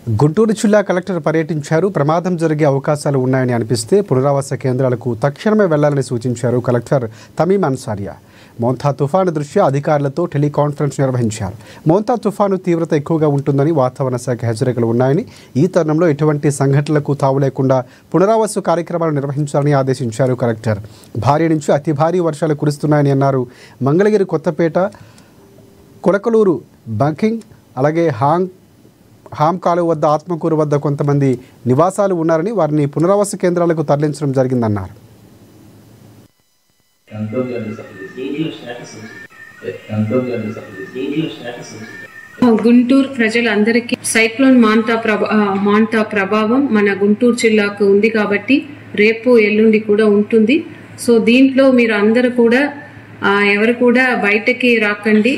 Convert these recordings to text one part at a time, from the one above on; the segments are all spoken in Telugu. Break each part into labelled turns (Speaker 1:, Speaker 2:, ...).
Speaker 1: గుంటూరు జిల్లా కలెక్టర్ పర్యటించారు. ప్రమాదం జరిగే అవకాశాలు ఉన్నాయని అనిపిస్తే పునరావాస కేంద్రాలకు తక్షణమే వెళ్లాలని సూచించారు కలెక్టర్ తమీమ్ అన్సారియా. మోంతా తుఫాను దృష్ట్యా అధికారులతో టెలికాన్ఫరెన్స్ నిర్వహించారు. మోంతా తుఫాను తీవ్రత ఎక్కువగా ఉంటుందని వాతావరణ శాఖ హెచ్చరికలు ఉన్నాయని, ఈ తరుణంలో ఎటువంటి సంఘటనలకు తావు లేకుండా పునరావాస కార్యక్రమాలు నిర్వహించాలని ఆదేశించారు కలెక్టర్. భారీ నుంచి అతి భారీ వర్షాలు కురుస్తున్నాయని అన్నారు. మంగళగిరి, కొత్తపేట, కొలకలూరు, బంకింగ్, అలాగే హాంకాలు వద్ద, ఆత్మకూరు వద్ద కొంతమంది నివాసాలు ఉన్నారని వారిని పునరావాస కేంద్రాలకు తరలించడం జరిగిందన్నారు.
Speaker 2: గుంటూరు ప్రజలందరికీ సైక్లోన్ మాంతా ప్రభావం మన గుంటూరు జిల్లాకు ఉంది కాబట్టి రేపు ఎల్లుండి కూడా ఉంటుంది. సో దీంట్లో మీరు అందరూ కూడా ఎవరు కూడా బయటకి రాకండి,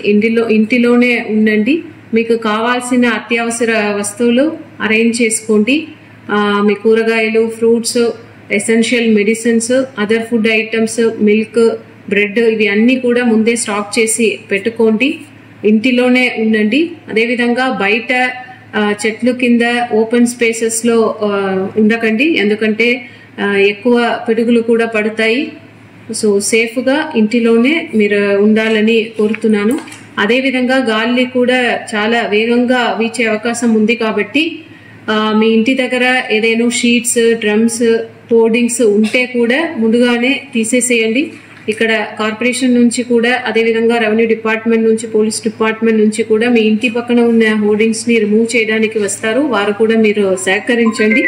Speaker 2: ఇంటిలోనే ఉండండి. మీకు కావాల్సిన అత్యవసర వస్తువులు అరేంజ్ చేసుకోండి. మీ కూరగాయలు, fruits, essential medicines, other food items, milk, bread ఇవి అన్నీ కూడా ముందే స్టాక్ చేసి పెట్టుకోండి. ఇంటిలోనే ఉండండి. అదేవిధంగా బయట చెట్లు కింద ఓపెన్ స్పేసెస్లో ఉండకండి, ఎందుకంటే ఎక్కువ పిడుగులు కూడా పడతాయి. సో సేఫ్గా ఇంటిలోనే మీరు ఉండాలని కోరుతున్నాను. అదేవిధంగా గాలి కూడా చాలా వేగంగా వీచే అవకాశం ఉంది కాబట్టి మీ ఇంటి దగ్గర ఏదైనా షీట్స్, డ్రమ్స్, హోర్డింగ్స్ ఉంటే కూడా ముందుగానే తీసేసేయండి. ఇక్కడ కార్పొరేషన్ నుంచి కూడా, అదేవిధంగా రెవెన్యూ డిపార్ట్మెంట్ నుంచి, పోలీస్ డిపార్ట్మెంట్ నుంచి కూడా మీ ఇంటి పక్కన ఉన్న హోర్డింగ్స్ని రిమూవ్ చేయడానికి వస్తారు. వారు కూడా మీరు సహకరించండి.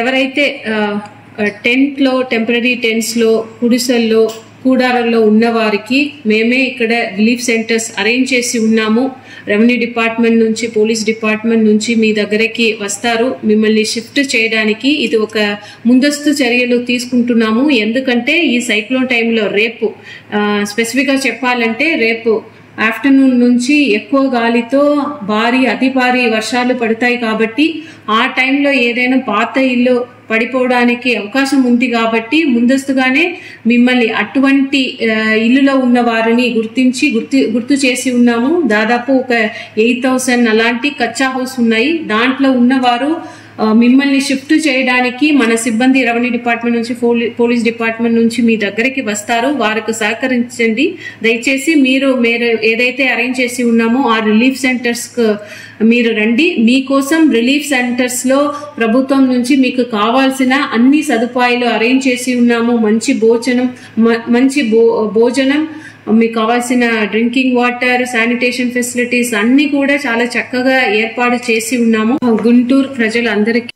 Speaker 2: ఎవరైతే టెంట్లో, టెంపరీ టెంట్స్లో, గుడిసెల్లో, కూడారాల్లో ఉన్న వారికి మేమే ఇక్కడ రిలీఫ్ సెంటర్స్ అరేంజ్ చేసి ఉన్నాము. రెవెన్యూ డిపార్ట్మెంట్ నుంచి, పోలీస్ డిపార్ట్మెంట్ నుంచి మీ దగ్గరికి వస్తారు మిమ్మల్ని షిఫ్ట్ చేయడానికి. ఇది ఒక ముందస్తు చర్యలు తీసుకుంటున్నాము. ఎందుకంటే ఈ సైక్లోన్ టైంలో రేపు స్పెసిఫిక్గా చెప్పాలంటే రేపు ఆఫ్టర్నూన్ నుంచి ఎక్కువ గాలితో అతి భారీ వర్షాలు పడతాయి కాబట్టి ఆ టైంలో ఏదైనా పాత ఇల్లు పడిపోవడానికి అవకాశం ఉంది కాబట్టి ముందస్తుగానే మిమ్మల్ని అటువంటి ఇల్లులో ఉన్న వారిని గుర్తు చేసి ఉన్నాము. దాదాపు ఒక 8,000 అలాంటి కచ్చా హౌస్ ఉన్నాయి. దాంట్లో ఉన్నవారు మిమ్మల్ని షిఫ్ట్ చేయడానికి మన సిబ్బంది రెవెన్యూ డిపార్ట్మెంట్ నుంచి, పోలీస్ డిపార్ట్మెంట్ నుంచి మీ దగ్గరికి వస్తారు. వారికి సహకరించండి. దయచేసి మీరు ఏదైతే అరేంజ్ చేసి ఉన్నామో ఆ రిలీఫ్ సెంటర్స్కు మీరు రండి. మీకోసం రిలీఫ్ సెంటర్స్లో ప్రభుత్వం నుంచి మీకు కావాల్సిన అన్ని సదుపాయాలు అరేంజ్ చేసి ఉన్నాము. మంచి భోజనం, మీకు కావాల్సిన డ్రింకింగ్ వాటర్, శానిటేషన్ ఫెసిలిటీస్ అన్ని కూడా చాలా చక్కగా ఏర్పాటు చేసి ఉన్నాము. గుంటూరు ప్రజలందరికీ